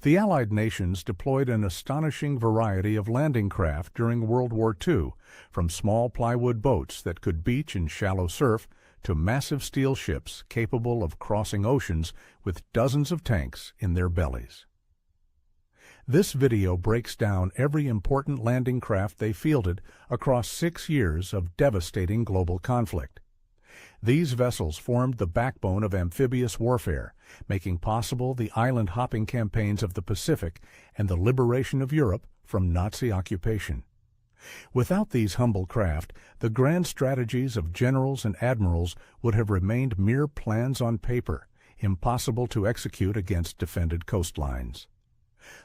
The Allied nations deployed an astonishing variety of landing craft during World War II, from small plywood boats that could beach in shallow surf to massive steel ships capable of crossing oceans with dozens of tanks in their bellies. This video breaks down every important landing craft they fielded across 6 years of devastating global conflict. These vessels formed the backbone of amphibious warfare, making possible the island-hopping campaigns of the Pacific and the liberation of Europe from Nazi occupation. Without these humble craft, the grand strategies of generals and admirals would have remained mere plans on paper, impossible to execute against defended coastlines.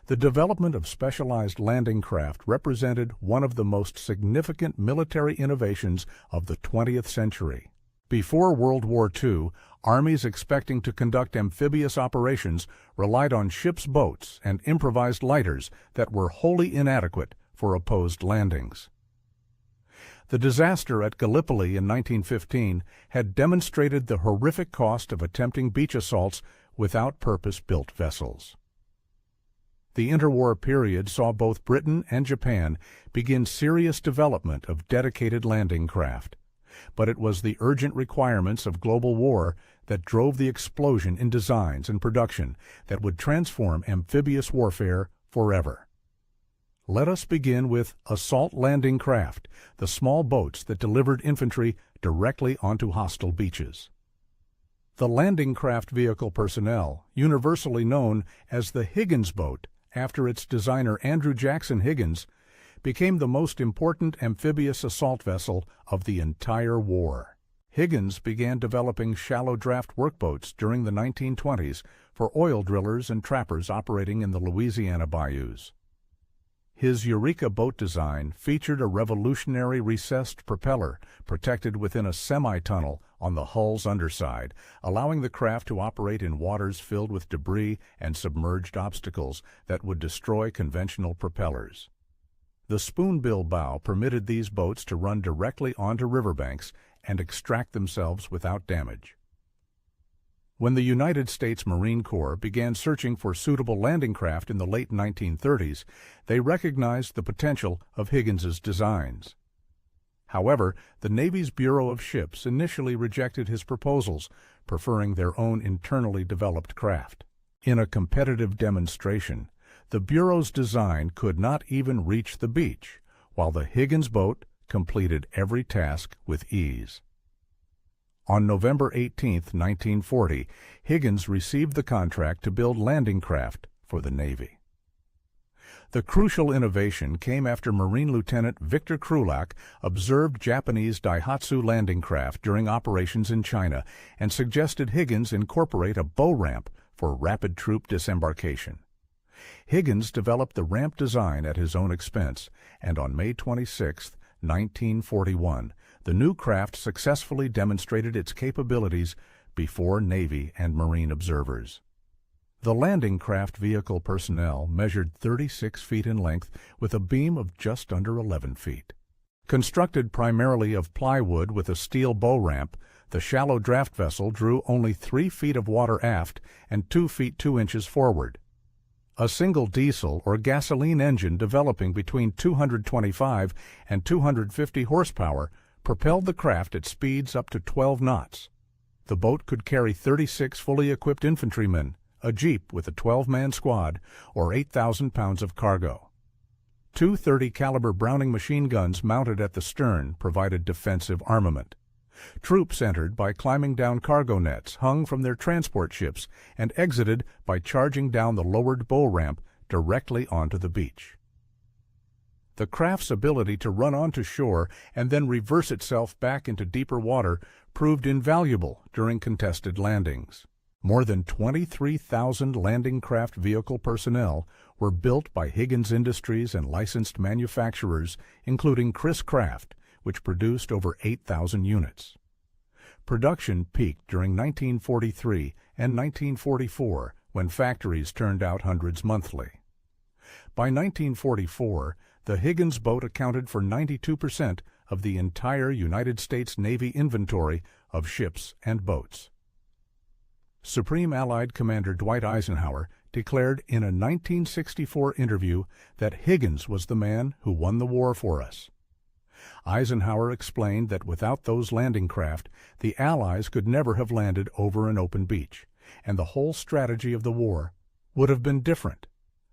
The development of specialized landing craft represented one of the most significant military innovations of the 20th century. Before World War II, armies expecting to conduct amphibious operations relied on ships' boats and improvised lighters that were wholly inadequate for opposed landings. The disaster at Gallipoli in 1915 had demonstrated the horrific cost of attempting beach assaults without purpose-built vessels. The interwar period saw both Britain and Japan begin serious development of dedicated landing craft. But it was the urgent requirements of global war that drove the explosion in designs and production that would transform amphibious warfare forever. Let us begin with assault landing craft, the small boats that delivered infantry directly onto hostile beaches. The landing craft vehicle personnel, universally known as the Higgins boat after its designer Andrew Jackson Higgins, became the most important amphibious assault vessel of the entire war. Higgins began developing shallow draft workboats during the 1920s for oil drillers and trappers operating in the Louisiana bayous. His Eureka boat design featured a revolutionary recessed propeller protected within a semi-tunnel on the hull's underside, allowing the craft to operate in waters filled with debris and submerged obstacles that would destroy conventional propellers. The spoonbill bow permitted these boats to run directly onto riverbanks and extract themselves without damage. When the United States Marine Corps began searching for suitable landing craft in the late 1930s, they recognized the potential of Higgins's designs. However, the Navy's Bureau of Ships initially rejected his proposals, preferring their own internally developed craft. In a competitive demonstration, the Bureau's design could not even reach the beach, while the Higgins boat completed every task with ease. On November 18, 1940, Higgins received the contract to build landing craft for the Navy. The crucial innovation came after Marine Lieutenant Victor Krulak observed Japanese Daihatsu landing craft during operations in China and suggested Higgins incorporate a bow ramp for rapid troop disembarkation. Higgins developed the ramp design at his own expense, and on May 26, 1941, the new craft successfully demonstrated its capabilities before Navy and Marine observers. The landing craft vehicle personnel measured 36 feet in length with a beam of just under 11 feet. Constructed primarily of plywood with a steel bow ramp, the shallow draft vessel drew only 3 feet of water aft and 2 feet 2 inches forward. A single diesel or gasoline engine developing between 225 and 250 horsepower propelled the craft at speeds up to 12 knots. The boat could carry 36 fully equipped infantrymen, a jeep with a 12-man squad, or 8,000 pounds of cargo. 2 caliber Browning machine guns mounted at the stern provided defensive armament. Troops entered by climbing down cargo nets hung from their transport ships and exited by charging down the lowered bow ramp directly onto the beach. The craft's ability to run onto shore and then reverse itself back into deeper water proved invaluable during contested landings. More than 23,000 landing craft vehicle personnel were built by Higgins Industries and licensed manufacturers, including Chris Craft, which produced over 8,000 units. Production peaked during 1943 and 1944, when factories turned out hundreds monthly. By 1944, the Higgins boat accounted for 92% of the entire United States Navy inventory of ships and boats. Supreme Allied Commander Dwight Eisenhower declared in a 1964 interview that Higgins was the man who won the war for us. Eisenhower explained that without those landing craft, the Allies could never have landed over an open beach, and the whole strategy of the war would have been different.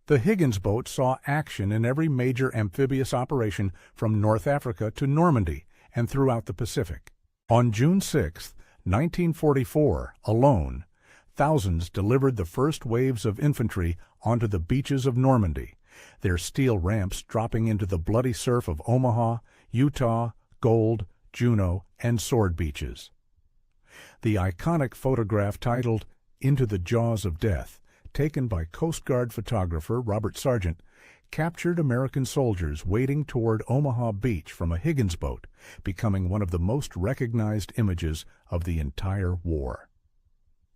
The Higgins boat saw action in every major amphibious operation from North Africa to Normandy and throughout the Pacific. On June 6, 1944, alone, thousands delivered the first waves of infantry onto the beaches of Normandy, their steel ramps dropping into the bloody surf of Omaha, Utah, Gold, Juneau, and Sword beaches. The iconic photograph titled "Into the Jaws of Death," taken by Coast Guard photographer Robert Sargent, captured American soldiers wading toward Omaha Beach from a Higgins boat, becoming one of the most recognized images of the entire war.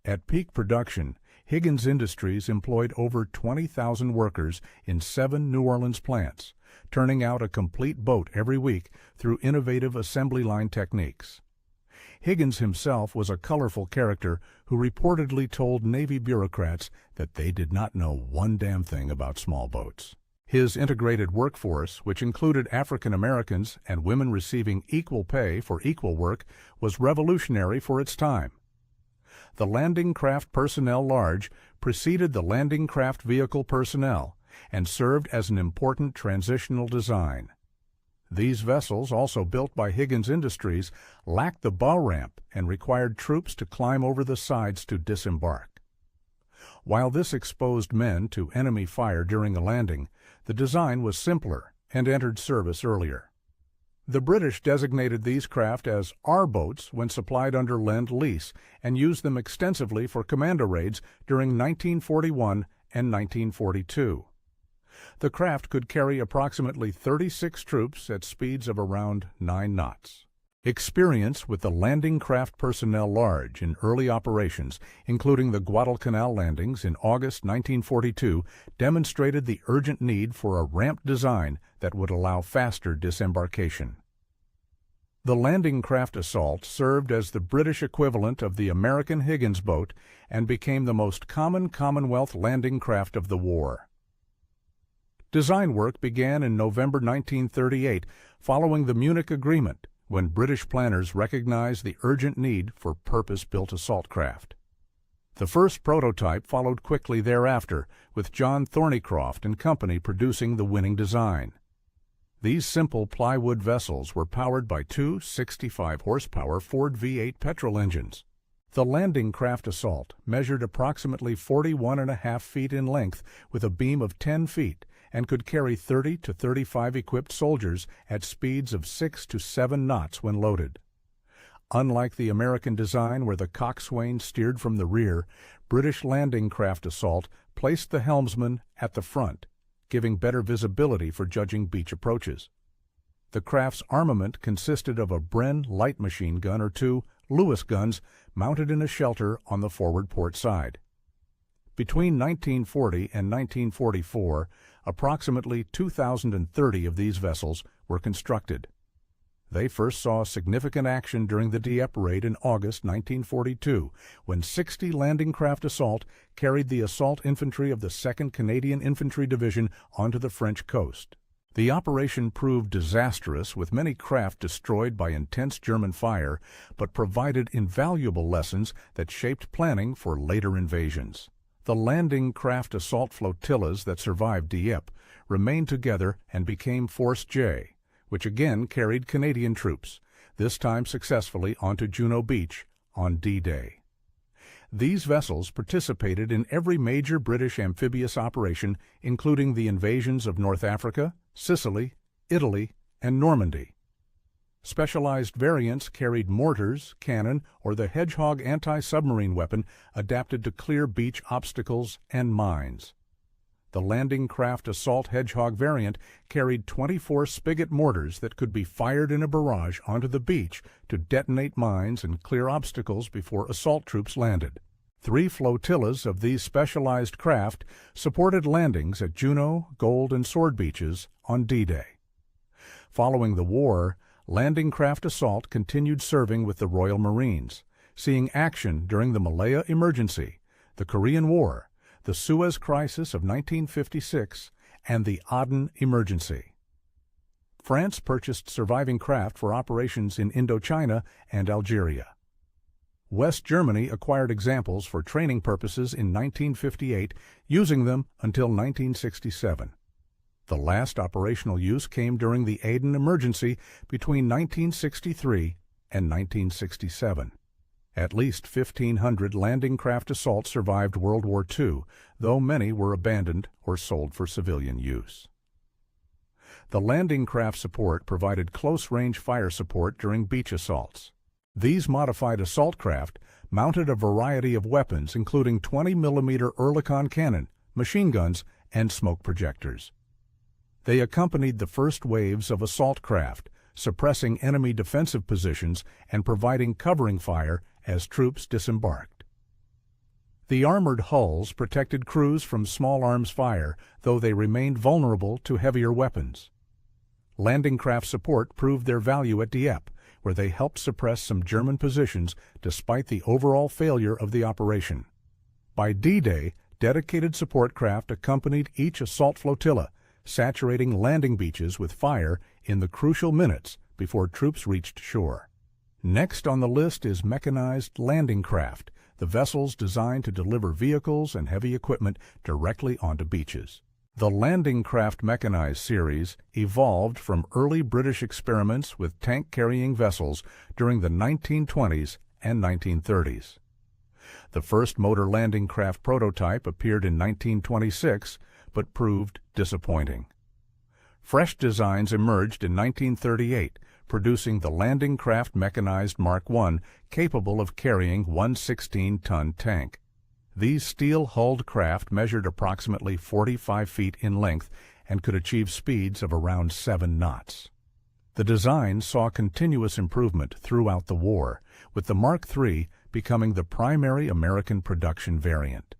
At peak production, Higgins Industries employed over 20,000 workers in 7 New Orleans plants, turning out a complete boat every week through innovative assembly line techniques. Higgins himself was a colorful character who reportedly told Navy bureaucrats that they did not know one damn thing about small boats. His integrated workforce, which included African Americans and women receiving equal pay for equal work, was revolutionary for its time. The landing craft personnel large preceded the landing craft vehicle personnel and served as an important transitional design. These vessels, also built by Higgins Industries, lacked the bow ramp and required troops to climb over the sides to disembark. While this exposed men to enemy fire during a landing, the design was simpler and entered service earlier. The British designated these craft as R boats when supplied under Lend-Lease and used them extensively for commando raids during 1941 and 1942. The craft could carry approximately 36 troops at speeds of around 9 knots. Experience with the landing craft personnel large in early operations, including the Guadalcanal landings in August 1942, demonstrated the urgent need for a ramp design that would allow faster disembarkation. The landing craft assault served as the British equivalent of the American Higgins boat and became the most common Commonwealth landing craft of the war. Design work began in November 1938, following the Munich Agreement, when British planners recognized the urgent need for purpose-built assault craft. The first prototype followed quickly thereafter, with John Thornycroft and Company producing the winning design. These simple plywood vessels were powered by 2 65-horsepower Ford V8 petrol engines. The landing craft assault measured approximately 41.5 feet in length with a beam of 10 feet and could carry 30 to 35 equipped soldiers at speeds of 6 to 7 knots when loaded. Unlike the American design where the coxswain steered from the rear, British landing craft assault placed the helmsman at the front, giving better visibility for judging beach approaches. The craft's armament consisted of a Bren light machine gun or 2 Lewis guns mounted in a shelter on the forward port side. Between 1940 and 1944, approximately 2,030 of these vessels were constructed. They first saw significant action during the Dieppe raid in August 1942, when 60 landing craft assault carried the assault infantry of the 2nd Canadian Infantry Division onto the French coast. The operation proved disastrous, with many craft destroyed by intense German fire, but provided invaluable lessons that shaped planning for later invasions. The landing craft assault flotillas that survived Dieppe remained together and became Force J, which again carried Canadian troops, this time successfully onto Juneau Beach on D-Day. These vessels participated in every major British amphibious operation, including the invasions of North Africa, Sicily, Italy, and Normandy. Specialized variants carried mortars, cannon, or the Hedgehog anti-submarine weapon adapted to clear beach obstacles and mines. The landing craft assault Hedgehog variant carried 24 spigot mortars that could be fired in a barrage onto the beach to detonate mines and clear obstacles before assault troops landed. 3 flotillas of these specialized craft supported landings at Juneau, Gold, and Sword beaches on D-Day. Following the war, landing craft assault continued serving with the Royal Marines, seeing action during the Malaya Emergency, the Korean War, the Suez Crisis of 1956, and the Aden Emergency. France purchased surviving craft for operations in Indochina and Algeria. West Germany acquired examples for training purposes in 1958, using them until 1967. The last operational use came during the Aden Emergency between 1963 and 1967. At least 1,500 landing craft assaults survived World War II, though many were abandoned or sold for civilian use. The landing craft support provided close-range fire support during beach assaults. These modified assault craft mounted a variety of weapons, including 20mm Oerlikon cannon, machine guns, and smoke projectors. They accompanied the first waves of assault craft, suppressing enemy defensive positions and providing covering fire as troops disembarked. The armored hulls protected crews from small arms fire, though they remained vulnerable to heavier weapons. Landing craft support proved their value at Dieppe, where they helped suppress some German positions despite the overall failure of the operation. By D-Day, dedicated support craft accompanied each assault flotilla, saturating landing beaches with fire in the crucial minutes before troops reached shore. Next on the list is mechanized landing craft, the vessels designed to deliver vehicles and heavy equipment directly onto beaches. The landing craft mechanized series evolved from early British experiments with tank-carrying vessels during the 1920s and 1930s. The first motor landing craft prototype appeared in 1926, but proved disappointing. Fresh designs emerged in 1938, producing the landing craft mechanized Mark I, capable of carrying one 16-ton tank. These steel-hulled craft measured approximately 45 feet in length and could achieve speeds of around 7 knots. The design saw continuous improvement throughout the war, with the Mark III becoming the primary American production variant.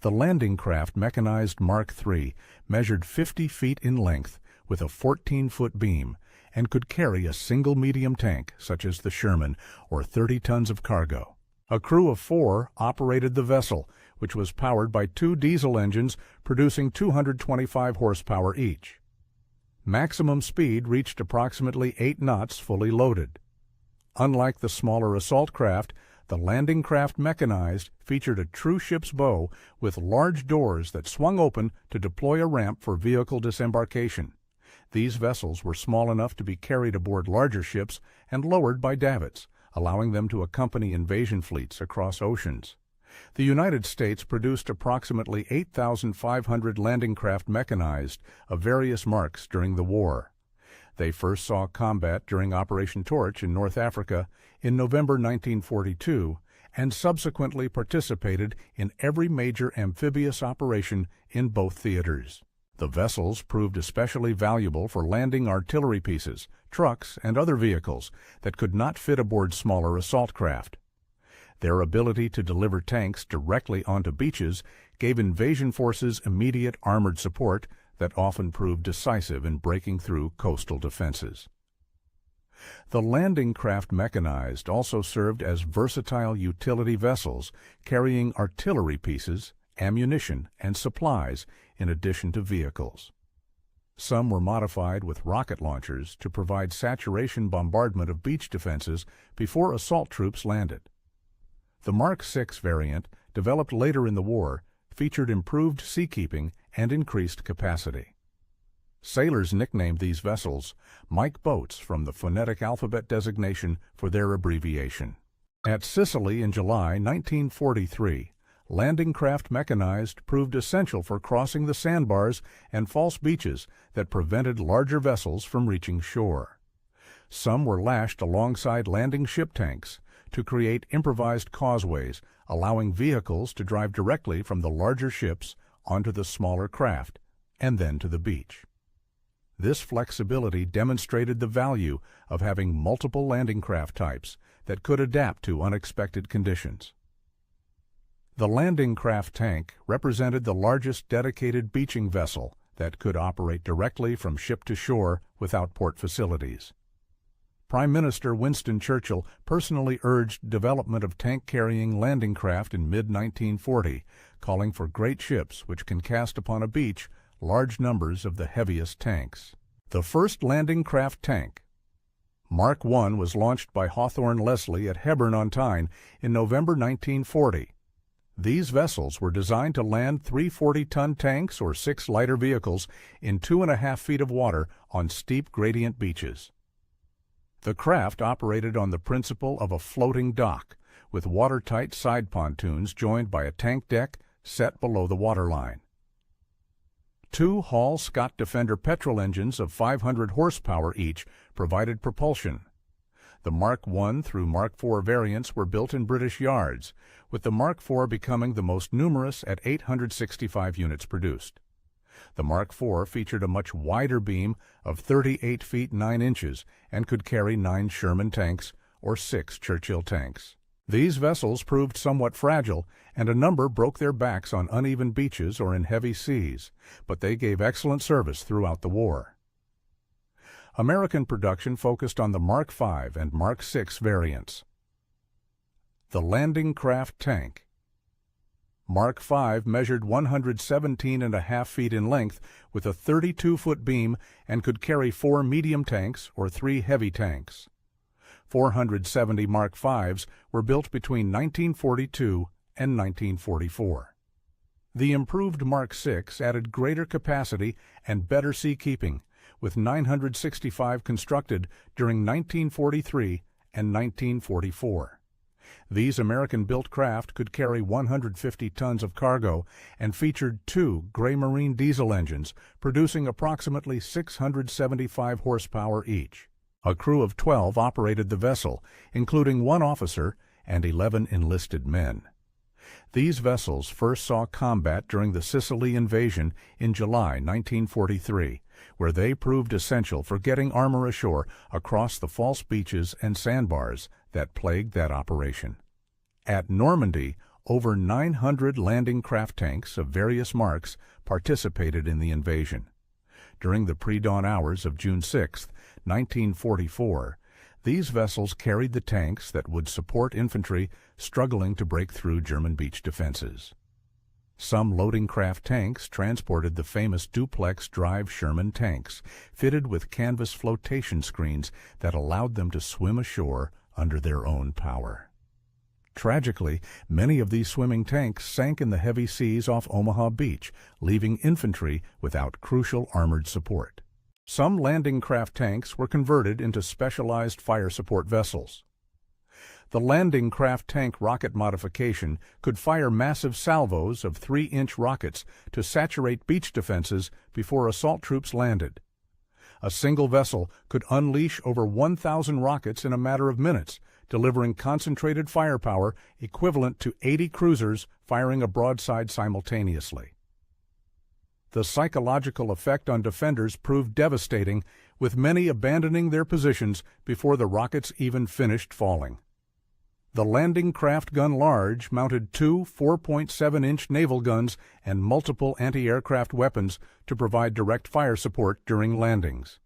The landing craft mechanized Mark III measured 50 feet in length with a 14-foot beam and could carry a single medium tank, such as the Sherman, or 30 tons of cargo. A crew of 4 operated the vessel, which was powered by 2 diesel engines producing 225 horsepower each. Maximum speed reached approximately 8 knots fully loaded. Unlike the smaller assault craft, the landing craft mechanized featured a true ship's bow with large doors that swung open to deploy a ramp for vehicle disembarkation. These vessels were small enough to be carried aboard larger ships and lowered by davits, allowing them to accompany invasion fleets across oceans. The United States produced approximately 8,500 landing craft mechanized of various marks during the war. They first saw combat during Operation Torch in North Africa in November 1942 and subsequently participated in every major amphibious operation in both theaters. The vessels proved especially valuable for landing artillery pieces, trucks, and other vehicles that could not fit aboard smaller assault craft. Their ability to deliver tanks directly onto beaches gave invasion forces immediate armored support that often proved decisive in breaking through coastal defenses. The landing craft mechanized also served as versatile utility vessels carrying artillery pieces, ammunition, and supplies in addition to vehicles. Some were modified with rocket launchers to provide saturation bombardment of beach defenses before assault troops landed. The Mark VI variant, developed later in the war, featured improved seakeeping and increased capacity. Sailors nicknamed these vessels Mike boats from the phonetic alphabet designation for their abbreviation. At Sicily in July 1943, landing craft mechanized proved essential for crossing the sandbars and false beaches that prevented larger vessels from reaching shore. Some were lashed alongside landing ship tanks to create improvised causeways, allowing vehicles to drive directly from the larger ships onto the smaller craft and then to the beach. This flexibility demonstrated the value of having multiple landing craft types that could adapt to unexpected conditions. The landing craft tank represented the largest dedicated beaching vessel that could operate directly from ship to shore without port facilities. Prime Minister Winston Churchill personally urged development of tank-carrying landing craft in mid-1940, calling for great ships which can cast upon a beach large numbers of the heaviest tanks. The first landing craft tank, Mark I, was launched by Hawthorne Leslie at Hebron on Tyne in November 1940. These vessels were designed to land 3 40-ton tanks or 6 lighter vehicles in 2.5 feet of water on steep gradient beaches. The craft operated on the principle of a floating dock, with watertight side pontoons joined by a tank deck set below the waterline. 2 Hall Scott Defender petrol engines of 500 horsepower each provided propulsion. The Mark I through Mark IV variants were built in British yards, with the Mark IV becoming the most numerous at 865 units produced. The Mark IV featured a much wider beam of 38 feet 9 inches and could carry 9 Sherman tanks or 6 Churchill tanks. These vessels proved somewhat fragile, and a number broke their backs on uneven beaches or in heavy seas, but they gave excellent service throughout the war. American production focused on the Mark V and Mark VI variants. The landing craft tank. Mark V measured 117.5 feet in length with a 32-foot beam and could carry 4 medium tanks or 3 heavy tanks. 470 Mark Vs were built between 1942 and 1944. The improved Mark VI added greater capacity and better seakeeping, with 965 constructed during 1943 and 1944. These American-built craft could carry 150 tons of cargo and featured 2 gray marine diesel engines, producing approximately 675 horsepower each. A crew of 12 operated the vessel, including 1 officer and 11 enlisted men. These vessels first saw combat during the Sicily invasion in July 1943, where they proved essential for getting armor ashore across the false beaches and sandbars that plagued that operation. At Normandy, over 900 landing craft tanks of various marks participated in the invasion. During the pre-dawn hours of June 6, 1944, these vessels carried the tanks that would support infantry struggling to break through German beach defenses. Some loading craft tanks transported the famous duplex drive Sherman tanks, fitted with canvas flotation screens that allowed them to swim ashore under their own power. Tragically, many of these swimming tanks sank in the heavy seas off Omaha Beach, leaving infantry without crucial armored support. Some landing craft tanks were converted into specialized fire support vessels. The landing craft tank rocket modification could fire massive salvos of 3-inch rockets to saturate beach defenses before assault troops landed. A single vessel could unleash over 1,000 rockets in a matter of minutes, delivering concentrated firepower equivalent to 80 cruisers firing a broadside simultaneously. The psychological effect on defenders proved devastating, with many abandoning their positions before the rockets even finished falling. The landing craft gun large mounted 2 4.7-inch naval guns and multiple anti-aircraft weapons to provide direct fire support during landings.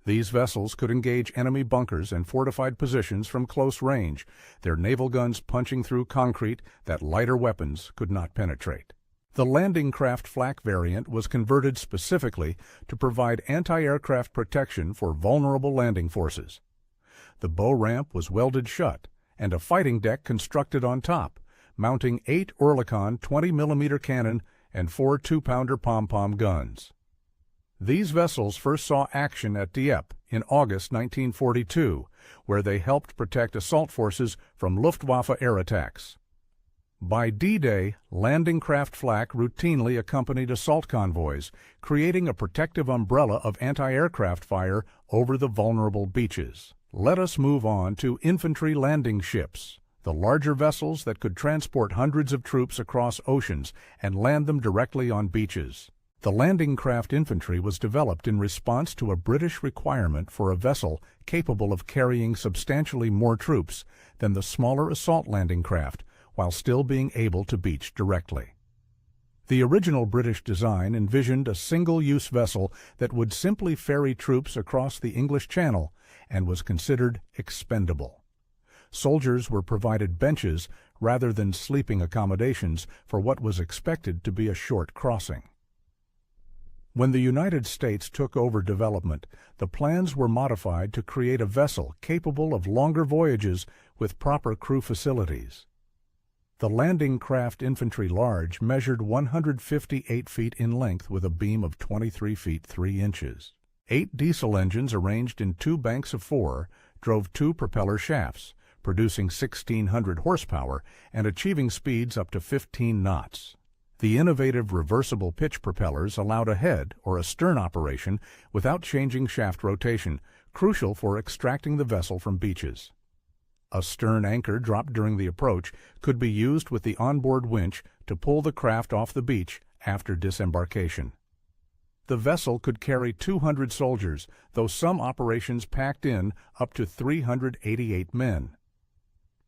These vessels could engage enemy bunkers and fortified positions from close range, their naval guns punching through concrete that lighter weapons could not penetrate. The landing craft flak variant was converted specifically to provide anti-aircraft protection for vulnerable landing forces. The bow ramp was welded shut, and a fighting deck constructed on top, mounting 8 Oerlikon 20mm cannon and 4 2-pounder pom-pom guns. These vessels first saw action at Dieppe in August 1942, where they helped protect assault forces from Luftwaffe air attacks. By D-Day, landing craft flak routinely accompanied assault convoys, creating a protective umbrella of anti-aircraft fire over the vulnerable beaches. Let us move on to infantry landing ships, the larger vessels that could transport hundreds of troops across oceans and land them directly on beaches. The landing craft infantry was developed in response to a British requirement for a vessel capable of carrying substantially more troops than the smaller assault landing craft, while still being able to beach directly. The original British design envisioned a single-use vessel that would simply ferry troops across the English Channel and was considered expendable. Soldiers were provided benches rather than sleeping accommodations for what was expected to be a short crossing. When the United States took over development, the plans were modified to create a vessel capable of longer voyages with proper crew facilities. The Landing Craft Infantry Large measured 158 feet in length with a beam of 23 feet 3 inches. 8 diesel engines arranged in 2 banks of 4 drove 2 propeller shafts, producing 1,600 horsepower and achieving speeds up to 15 knots. The innovative reversible pitch propellers allowed a head or a stern operation without changing shaft rotation, crucial for extracting the vessel from beaches. A stern anchor dropped during the approach could be used with the onboard winch to pull the craft off the beach after disembarkation. The vessel could carry 200 soldiers, though some operations packed in up to 388 men.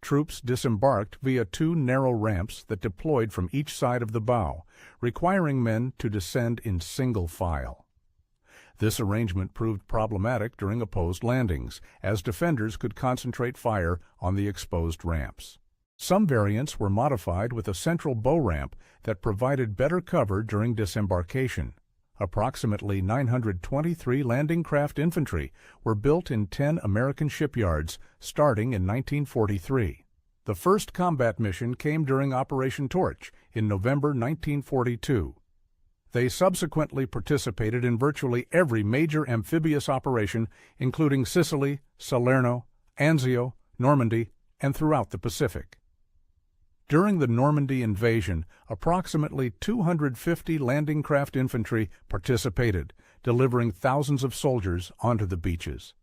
Troops disembarked via 2 narrow ramps that deployed from each side of the bow, requiring men to descend in single file. This arrangement proved problematic during opposed landings, as defenders could concentrate fire on the exposed ramps. Some variants were modified with a central bow ramp that provided better cover during disembarkation. Approximately 923 landing craft infantry were built in 10 American shipyards starting in 1943. The first combat mission came during Operation Torch in November 1942. They subsequently participated in virtually every major amphibious operation, including Sicily, Salerno, Anzio, Normandy, and throughout the Pacific. During the Normandy invasion, approximately 250 landing craft infantry participated, delivering thousands of soldiers onto the beaches.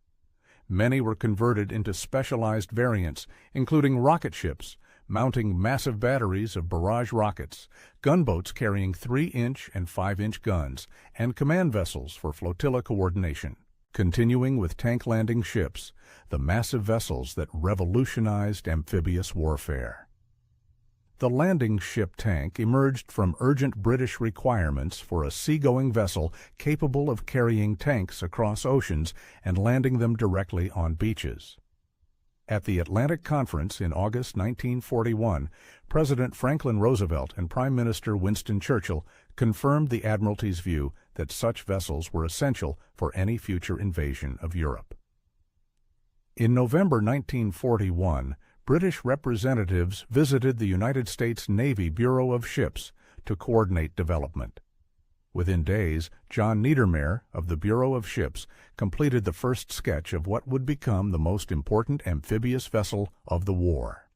Many were converted into specialized variants, including rocket ships, mounting massive batteries of barrage rockets, gunboats carrying 3-inch and 5-inch guns, and command vessels for flotilla coordination. Continuing with tank landing ships, the massive vessels that revolutionized amphibious warfare. The landing ship tank emerged from urgent British requirements for a seagoing vessel capable of carrying tanks across oceans and landing them directly on beaches. At the Atlantic Conference in August 1941, President Franklin Roosevelt and Prime Minister Winston Churchill confirmed the Admiralty's view that such vessels were essential for any future invasion of Europe. In November 1941, British representatives visited the United States Navy Bureau of Ships to coordinate development. Within days, John Niedermayer of the Bureau of Ships completed the first sketch of what would become the most important amphibious vessel of the war.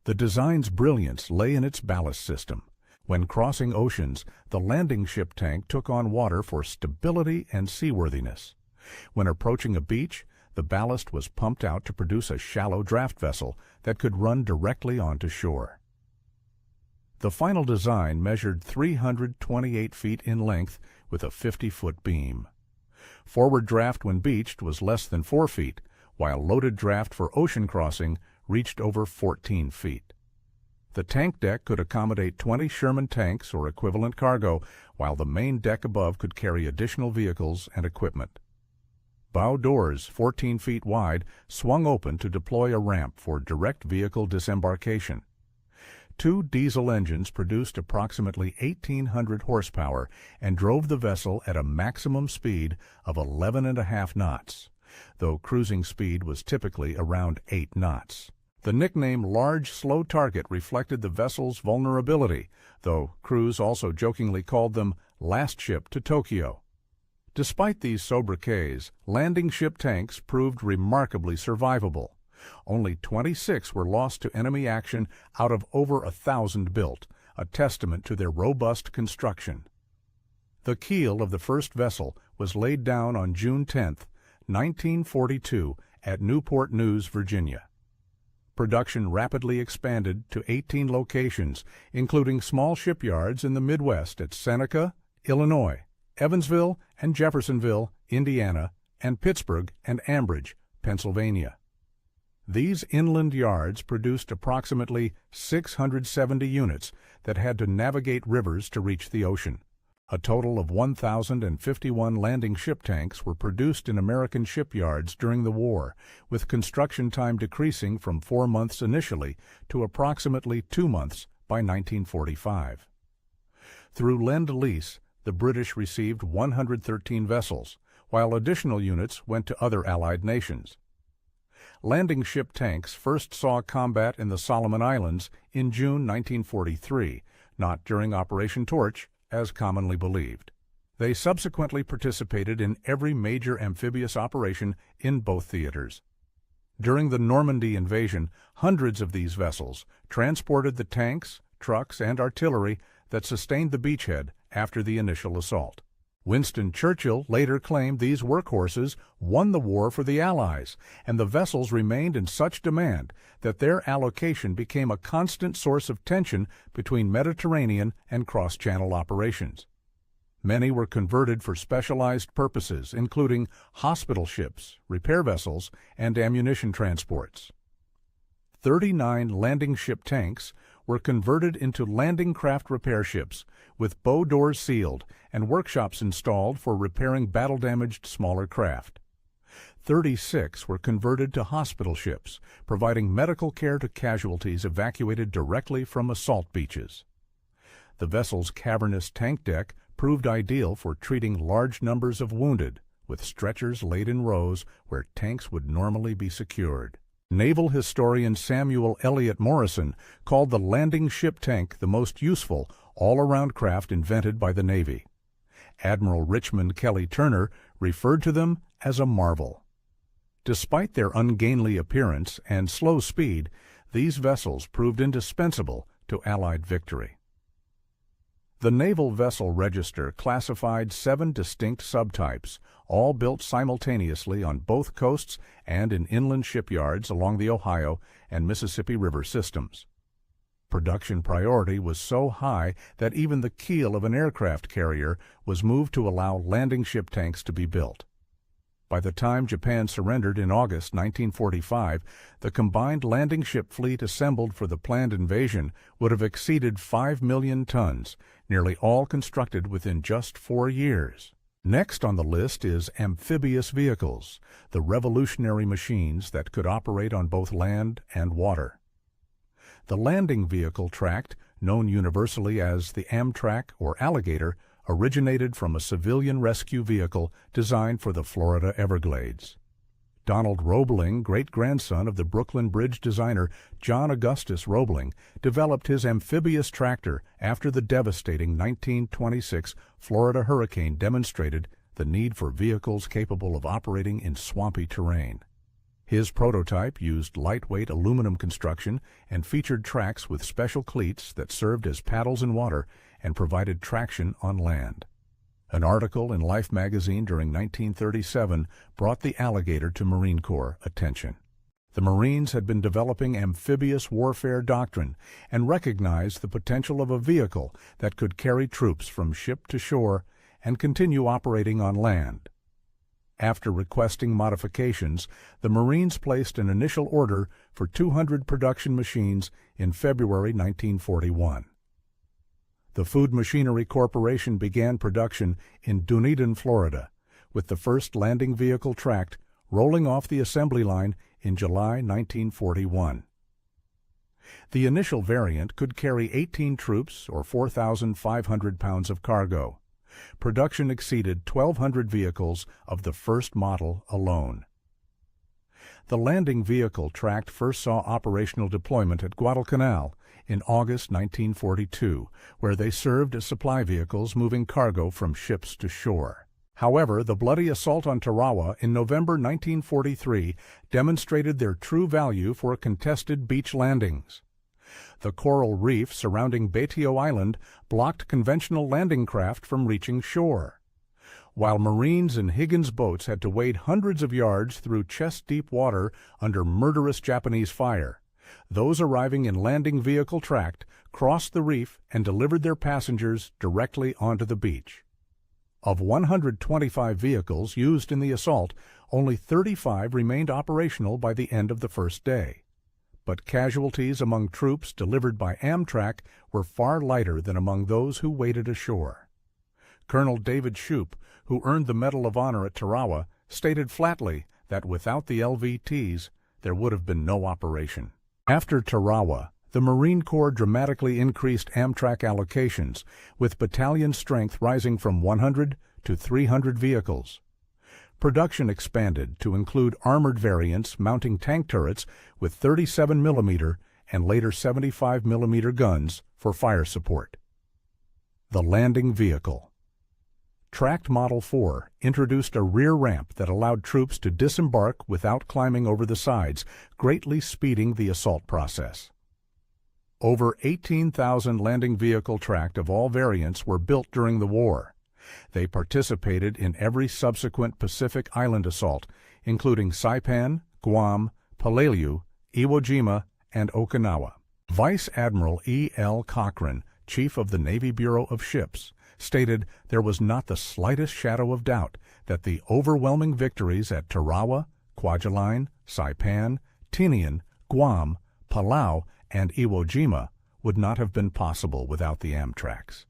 The design's brilliance lay in its ballast system. When crossing oceans, the landing ship tank took on water for stability and seaworthiness. When approaching a beach, the ballast was pumped out to produce a shallow draft vessel that could run directly onto shore. The final design measured 328 feet in length with a 50-foot beam. Forward draft when beached was less than 4 feet, while loaded draft for ocean crossing reached over 14 feet. The tank deck could accommodate 20 Sherman tanks or equivalent cargo, while the main deck above could carry additional vehicles and equipment. Bow doors, 14 feet wide, swung open to deploy a ramp for direct vehicle disembarkation. 2 diesel engines produced approximately 1,800 horsepower and drove the vessel at a maximum speed of 11.5 knots, though cruising speed was typically around 8 knots. The nickname Large Slow Target reflected the vessel's vulnerability, though crews also jokingly called them Last Ship to Tokyo. Despite these sobriquets, landing ship tanks proved remarkably survivable. Only 26 were lost to enemy action out of over 1,000 built, a testament to their robust construction. The keel of the first vessel was laid down on June 10, 1942, at Newport News, Virginia. Production rapidly expanded to 18 locations, including small shipyards in the Midwest at Seneca, Illinois, Evansville and Jeffersonville, Indiana, and Pittsburgh and Ambridge, Pennsylvania. These inland yards produced approximately 670 units that had to navigate rivers to reach the ocean. A total of 1,051 landing ship tanks were produced in American shipyards during the war, with construction time decreasing from 4 months initially to approximately 2 months by 1945. Through Lend-Lease, the British received 113 vessels, while additional units went to other Allied nations. Landing ship tanks first saw combat in the Solomon Islands in June 1943, not during Operation Torch, as commonly believed. They subsequently participated in every major amphibious operation in both theaters. During the Normandy invasion, hundreds of these vessels transported the tanks, trucks, and artillery that sustained the beachhead after the initial assault. Winston Churchill later claimed these workhorses won the war for the Allies, and the vessels remained in such demand that their allocation became a constant source of tension between Mediterranean and cross-channel operations. Many were converted for specialized purposes, including hospital ships, repair vessels, and ammunition transports. 39 landing ship tanks were converted into landing craft repair ships, with bow doors sealed and workshops installed for repairing battle-damaged smaller craft. 36 were converted to hospital ships, providing medical care to casualties evacuated directly from assault beaches. The vessel's cavernous tank deck proved ideal for treating large numbers of wounded, with stretchers laid in rows where tanks would normally be secured. Naval historian Samuel Eliot Morrison called the landing ship tank the most useful all-around craft invented by the Navy. Admiral Richmond Kelly Turner referred to them as a marvel. Despite their ungainly appearance and slow speed, these vessels proved indispensable to Allied victory. The Naval Vessel Register classified 7 distinct subtypes, all built simultaneously on both coasts and in inland shipyards along the Ohio and Mississippi River systems. Production priority was so high that even the keel of an aircraft carrier was moved to allow landing ship tanks to be built. By the time Japan surrendered in August 1945, the combined landing ship fleet assembled for the planned invasion would have exceeded 5 million tons, nearly all constructed within just 4 years. Next on the list is amphibious vehicles, the revolutionary machines that could operate on both land and water. The landing vehicle tract, known universally as the Amtrac or Alligator, originated from a civilian rescue vehicle designed for the Florida Everglades. Donald Roebling, great-grandson of the Brooklyn Bridge designer John Augustus Roebling, developed his amphibious tractor after the devastating 1926 Florida hurricane demonstrated the need for vehicles capable of operating in swampy terrain. His prototype used lightweight aluminum construction and featured tracks with special cleats that served as paddles in water and provided traction on land. An article in Life magazine during 1937 brought the Alligator to Marine Corps attention. The Marines had been developing amphibious warfare doctrine and recognized the potential of a vehicle that could carry troops from ship to shore and continue operating on land. After requesting modifications, the Marines placed an initial order for 200 production machines in February 1941. The Food Machinery Corporation began production in Dunedin, Florida, with the first landing vehicle tract rolling off the assembly line in July 1941. The initial variant could carry 18 troops or 4,500 pounds of cargo. Production exceeded 1,200 vehicles of the first model alone. The landing vehicle tract first saw operational deployment at Guadalcanal in August 1942, where they served as supply vehicles moving cargo from ships to shore. However, the bloody assault on Tarawa in November 1943 demonstrated their true value for contested beach landings. The coral reef surrounding Betio Island blocked conventional landing craft from reaching shore. While Marines in Higgins boats had to wade hundreds of yards through chest-deep water under murderous Japanese fire, those arriving in landing vehicle tract crossed the reef and delivered their passengers directly onto the beach. Of 125 vehicles used in the assault, only 35 remained operational by the end of the first day. But casualties among troops delivered by Amtrac were far lighter than among those who waded ashore. Colonel David Shoup, who earned the Medal of Honor at Tarawa, stated flatly that without the LVTs, there would have been no operation. After Tarawa, the Marine Corps dramatically increased Amtrac allocations, with battalion strength rising from 100 to 300 vehicles. Production expanded to include armored variants mounting tank turrets with 37 mm and later 75 mm guns for fire support. The landing vehicle. Tracked Model 4 introduced a rear ramp that allowed troops to disembark without climbing over the sides, greatly speeding the assault process. Over 18,000 landing vehicle tracked of all variants were built during the war. They participated in every subsequent Pacific Island assault, including Saipan, Guam, Palau, Iwo Jima, and Okinawa. Vice Admiral E. L. Cochran, Chief of the Navy Bureau of Ships, stated there was not the slightest shadow of doubt that the overwhelming victories at Tarawa, Kwajalein, Saipan, Tinian, Guam, Palau, and Iwo Jima would not have been possible without the Amtracs.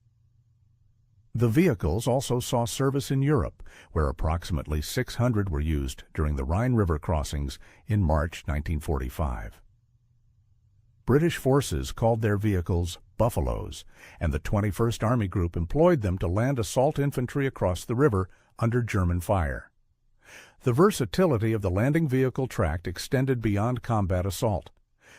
The vehicles also saw service in Europe, where approximately 600 were used during the Rhine River crossings in March 1945. British forces called their vehicles Buffaloes, and the 21st Army Group employed them to land assault infantry across the river under German fire. The versatility of the landing vehicle tract extended beyond combat assault.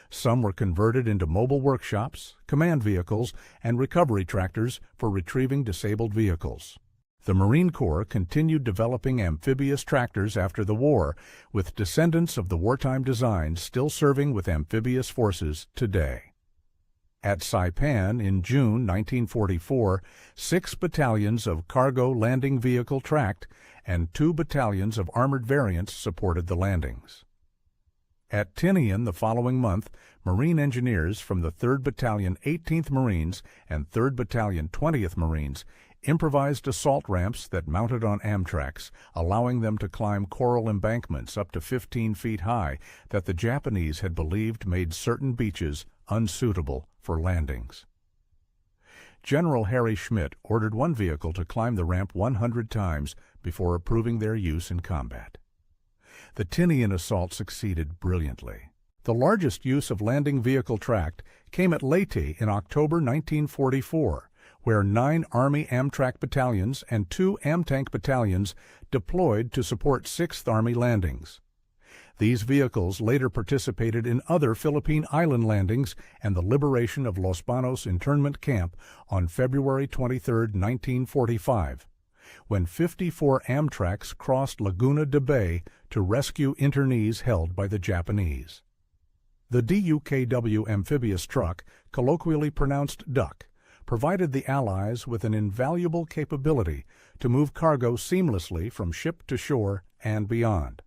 Some were converted into mobile workshops, command vehicles, and recovery tractors for retrieving disabled vehicles. The Marine Corps continued developing amphibious tractors after the war, with descendants of the wartime designs still serving with amphibious forces today. At Saipan in June 1944, 6 battalions of cargo landing vehicle tracked and 2 battalions of armored variants supported the landings. At Tinian the following month, Marine engineers from the 3rd Battalion 18th Marines and 3rd Battalion 20th Marines improvised assault ramps that mounted on Amtracs, allowing them to climb coral embankments up to 15 feet high that the Japanese had believed made certain beaches unsuitable for landings. General Harry Schmidt ordered one vehicle to climb the ramp 100 times before approving their use in combat. The Tinian assault succeeded brilliantly. The largest use of landing vehicle tract came at Leyte in October 1944, where 9 Army Amtrac battalions and 2 Amtank battalions deployed to support 6th Army landings. These vehicles later participated in other Philippine island landings and the liberation of Los Banos internment camp on February 23, 1945, when 54 Amtracs crossed Laguna de Bay to rescue internees held by the Japanese. The DUKW amphibious truck, colloquially pronounced Duck, provided the Allies with an invaluable capability to move cargo seamlessly from ship to shore and beyond.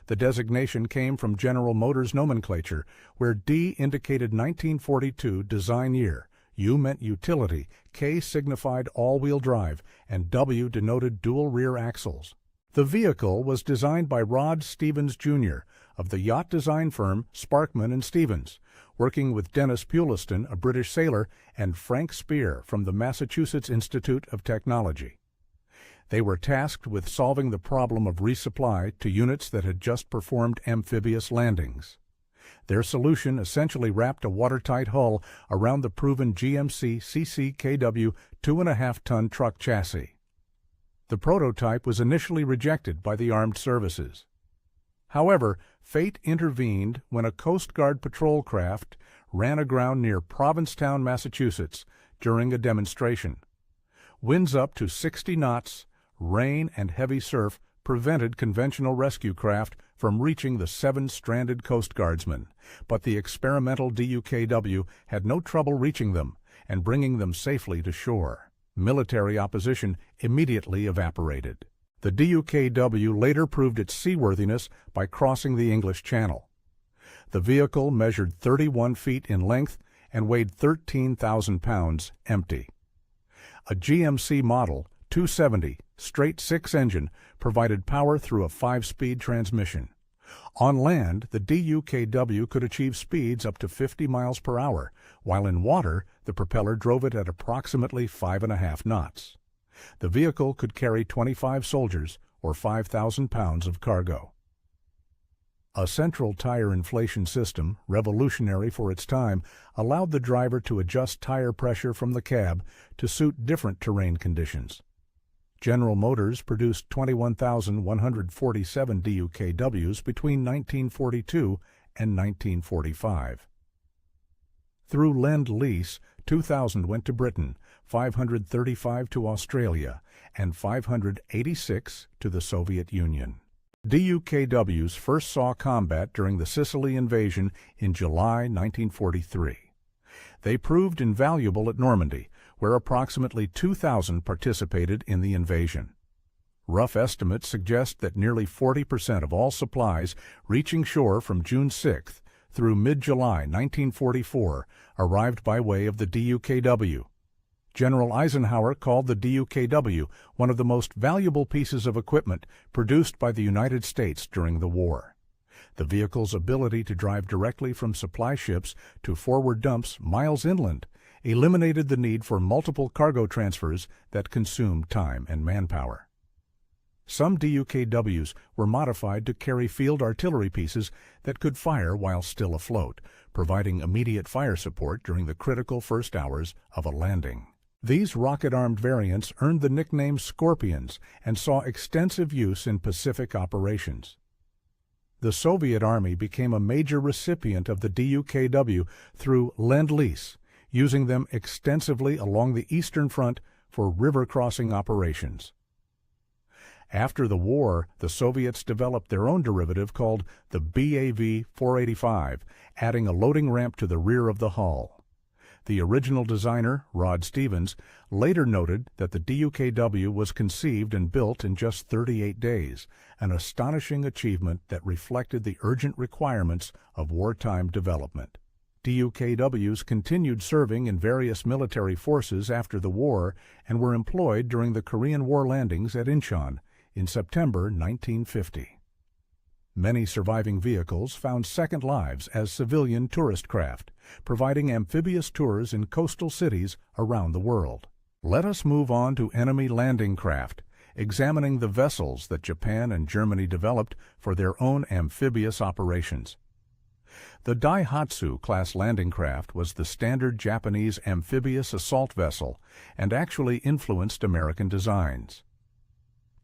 The designation came from General Motors nomenclature, where D indicated 1942 design year, U meant utility, K signified all-wheel drive, and W denoted dual rear axles. The vehicle was designed by Rod Stevens, Jr. of the yacht design firm Sparkman and Stevens, working with Dennis Puliston, a British sailor, and Frank Spear from the Massachusetts Institute of Technology. They were tasked with solving the problem of resupply to units that had just performed amphibious landings. Their solution essentially wrapped a watertight hull around the proven GMC CCKW 2.5-ton truck chassis. The prototype was initially rejected by the armed services. However, fate intervened when a Coast Guard patrol craft ran aground near Provincetown, Massachusetts, during a demonstration. Winds up to 60 knots, rain, and heavy surf prevented conventional rescue craft from reaching the 7 stranded Coast Guardsmen, but the experimental DUKW had no trouble reaching them and bringing them safely to shore. Military opposition immediately evaporated. The DUKW later proved its seaworthiness by crossing the English Channel. The vehicle measured 31 feet in length and weighed 13,000 pounds empty. A GMC model 270 straight 6 engine provided power through a 5-speed transmission. On land, the DUKW could achieve speeds up to 50 miles per hour, while in water, the propeller drove it at approximately 5.5 knots. The vehicle could carry 25 soldiers or 5,000 pounds of cargo. A central tire inflation system, revolutionary for its time, allowed the driver to adjust tire pressure from the cab to suit different terrain conditions. General Motors produced 21,147 DUKWs between 1942 and 1945. Through Lend-Lease, 2,000 went to Britain, 535 to Australia, and 586 to the Soviet Union. DUKWs first saw combat during the Sicily invasion in July 1943. They proved invaluable at Normandy, where approximately 2,000 participated in the invasion. Rough estimates suggest that nearly 40% of all supplies reaching shore from June 6 through mid-July 1944 arrived by way of the DUKW. General Eisenhower called the DUKW one of the most valuable pieces of equipment produced by the United States during the war. The vehicle's ability to drive directly from supply ships to forward dumps miles inland eliminated the need for multiple cargo transfers that consumed time and manpower. Some DUKWs were modified to carry field artillery pieces that could fire while still afloat, providing immediate fire support during the critical first hours of a landing. These rocket-armed variants earned the nickname Scorpions and saw extensive use in Pacific operations. The Soviet Army became a major recipient of the DUKW through Lend-Lease, using them extensively along the Eastern Front for river-crossing operations. After the war, the Soviets developed their own derivative called the BAV-485, adding a loading ramp to the rear of the hull. The original designer, Rod Stevens, later noted that the DUKW was conceived and built in just 38 days, an astonishing achievement that reflected the urgent requirements of wartime development. DUKWs continued serving in various military forces after the war and were employed during the Korean War landings at Incheon in September 1950. Many surviving vehicles found second lives as civilian tourist craft, providing amphibious tours in coastal cities around the world. Let us move on to enemy landing craft, examining the vessels that Japan and Germany developed for their own amphibious operations. The Daihatsu class landing craft was the standard Japanese amphibious assault vessel and actually influenced American designs.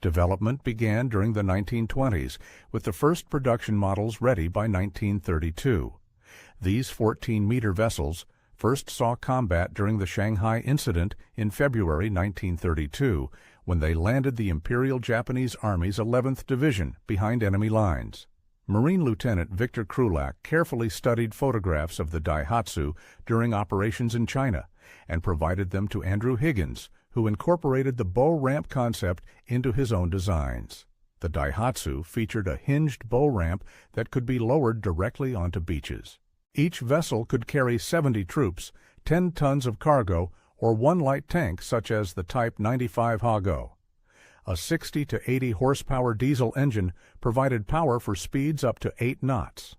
Development began during the 1920s, with the first production models ready by 1932. These 14-meter vessels first saw combat during the Shanghai Incident in February 1932, when they landed the Imperial Japanese Army's 11th Division behind enemy lines. Marine Lieutenant Victor Krulak carefully studied photographs of the Daihatsu during operations in China and provided them to Andrew Higgins, who incorporated the bow ramp concept into his own designs. The Daihatsu featured a hinged bow ramp that could be lowered directly onto beaches. Each vessel could carry 70 troops, 10 tons of cargo, or one light tank such as the Type 95 Hago. A 60 to 80 horsepower diesel engine provided power for speeds up to 8 knots.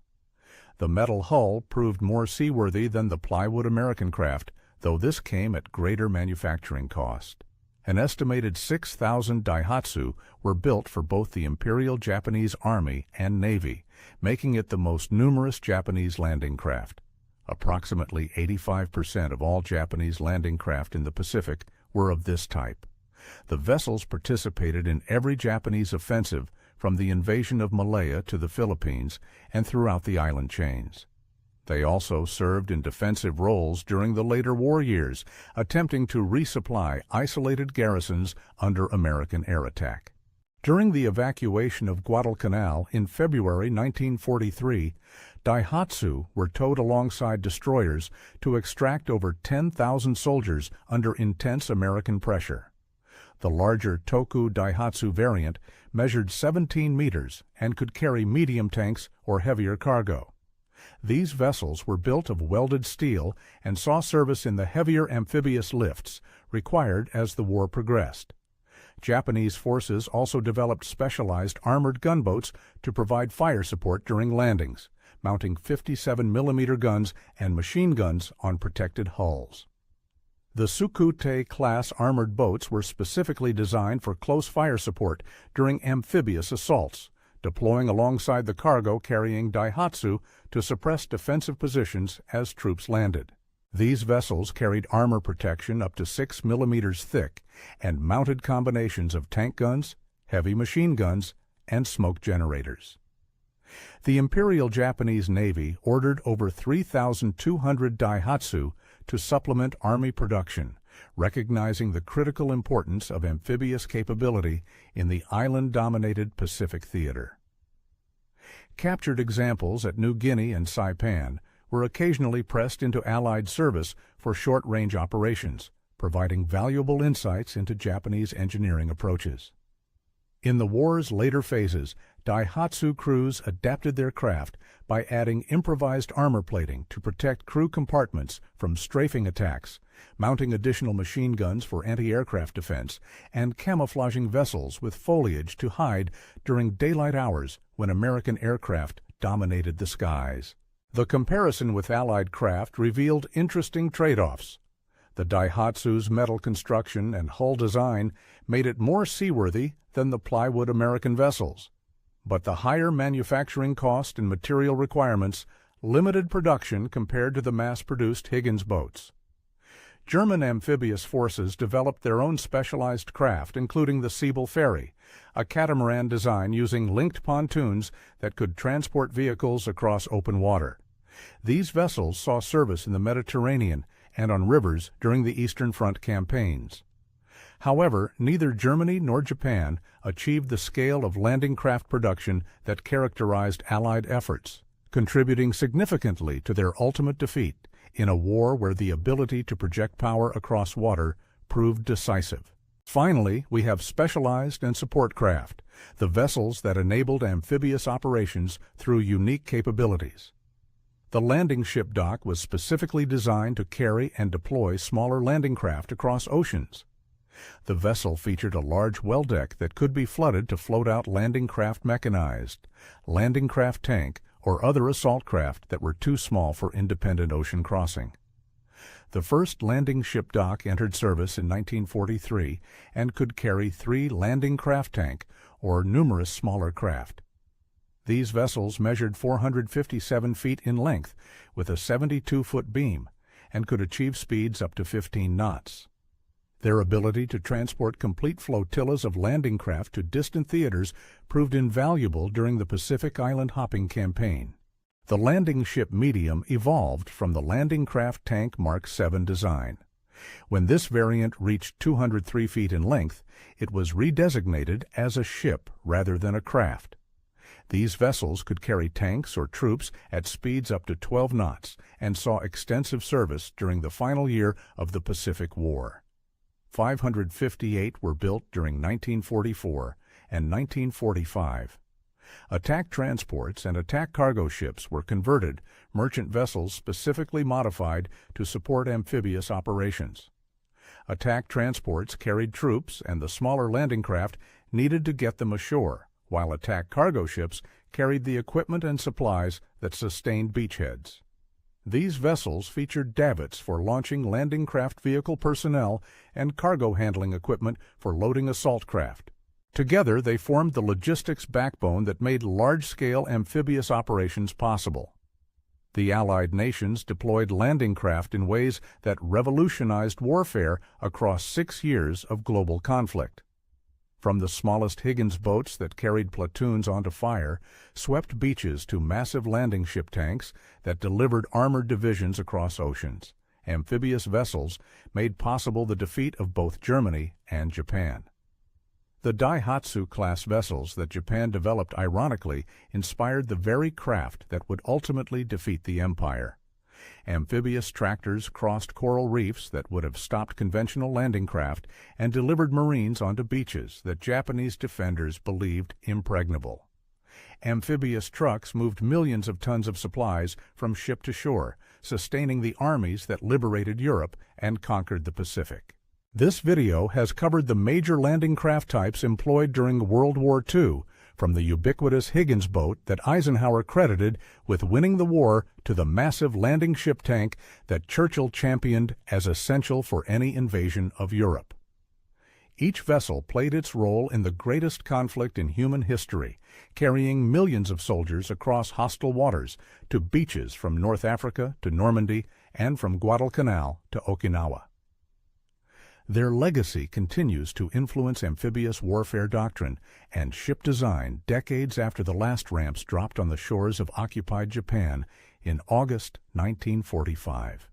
The metal hull proved more seaworthy than the plywood American craft, though this came at greater manufacturing cost. An estimated 6,000 Daihatsu were built for both the Imperial Japanese Army and Navy, making it the most numerous Japanese landing craft. Approximately 85% of all Japanese landing craft in the Pacific were of this type. The vessels participated in every Japanese offensive from the invasion of Malaya to the Philippines and throughout the island chains. They also served in defensive roles during the later war years, attempting to resupply isolated garrisons under American air attack. During the evacuation of Guadalcanal in February 1943, Daihatsu were towed alongside destroyers to extract over 10,000 soldiers under intense American pressure. The larger Toku Daihatsu variant measured 17 meters and could carry medium tanks or heavier cargo. These vessels were built of welded steel and saw service in the heavier amphibious lifts required as the war progressed. Japanese forces also developed specialized armored gunboats to provide fire support during landings, mounting 57mm guns and machine guns on protected hulls. The Tsukute-class armored boats were specifically designed for close fire support during amphibious assaults, deploying alongside the cargo carrying Daihatsu to suppress defensive positions as troops landed. These vessels carried armor protection up to 6 millimeters thick and mounted combinations of tank guns, heavy machine guns, and smoke generators. The Imperial Japanese Navy ordered over 3,200 Daihatsu to supplement Army production, recognizing the critical importance of amphibious capability in the island-dominated Pacific theater. Captured examples at New Guinea and Saipan were occasionally pressed into Allied service for short-range operations, providing valuable insights into Japanese engineering approaches. In the war's later phases, Daihatsu crews adapted their craft by adding improvised armor plating to protect crew compartments from strafing attacks, mounting additional machine guns for anti-aircraft defense, and camouflaging vessels with foliage to hide during daylight hours when American aircraft dominated the skies. The comparison with Allied craft revealed interesting trade-offs. The Daihatsu's metal construction and hull design made it more seaworthy than the plywood American vessels, but the higher manufacturing cost and material requirements limited production compared to the mass-produced Higgins boats. German amphibious forces developed their own specialized craft, including the Siebel ferry, a catamaran design using linked pontoons that could transport vehicles across open water. These vessels saw service in the Mediterranean and on rivers during the Eastern Front campaigns. However, neither Germany nor Japan achieved the scale of landing craft production that characterized Allied efforts, contributing significantly to their ultimate defeat in a war where the ability to project power across water proved decisive. Finally, we have specialized and support craft, the vessels that enabled amphibious operations through unique capabilities. The landing ship dock was specifically designed to carry and deploy smaller landing craft across oceans. The vessel featured a large well deck that could be flooded to float out landing craft mechanized, landing craft tank, or other assault craft that were too small for independent ocean crossing. The first landing ship dock entered service in 1943 and could carry 3 landing craft tank or numerous smaller craft. These vessels measured 457 feet in length with a 72-foot beam and could achieve speeds up to 15 knots. Their ability to transport complete flotillas of landing craft to distant theaters proved invaluable during the Pacific Island hopping campaign. The landing ship medium evolved from the landing craft tank Mark VII design. When this variant reached 203 feet in length, it was redesignated as a ship rather than a craft. These vessels could carry tanks or troops at speeds up to 12 knots and saw extensive service during the final year of the Pacific War. 558 were built during 1944 and 1945. Attack transports and attack cargo ships were converted, merchant vessels specifically modified to support amphibious operations. Attack transports carried troops and the smaller landing craft needed to get them ashore, while attack cargo ships carried the equipment and supplies that sustained beachheads. These vessels featured davits for launching landing craft vehicle personnel and cargo handling equipment for loading assault craft. Together, they formed the logistics backbone that made large-scale amphibious operations possible. The Allied nations deployed landing craft in ways that revolutionized warfare across 6 years of global conflict. From the smallest Higgins boats that carried platoons onto fire, swept beaches to massive landing ship tanks that delivered armored divisions across oceans, amphibious vessels made possible the defeat of both Germany and Japan. The Daihatsu-class vessels that Japan developed ironically inspired the very craft that would ultimately defeat the empire. Amphibious tractors crossed coral reefs that would have stopped conventional landing craft and delivered Marines onto beaches that Japanese defenders believed impregnable. Amphibious trucks moved millions of tons of supplies from ship to shore, sustaining the armies that liberated Europe and conquered the Pacific. This video has covered the major landing craft types employed during World War II, from the ubiquitous Higgins boat that Eisenhower credited with winning the war to the massive landing ship tank that Churchill championed as essential for any invasion of Europe. Each vessel played its role in the greatest conflict in human history, carrying millions of soldiers across hostile waters to beaches from North Africa to Normandy and from Guadalcanal to Okinawa. Their legacy continues to influence amphibious warfare doctrine and ship design decades after the last ramps dropped on the shores of occupied Japan in August 1945.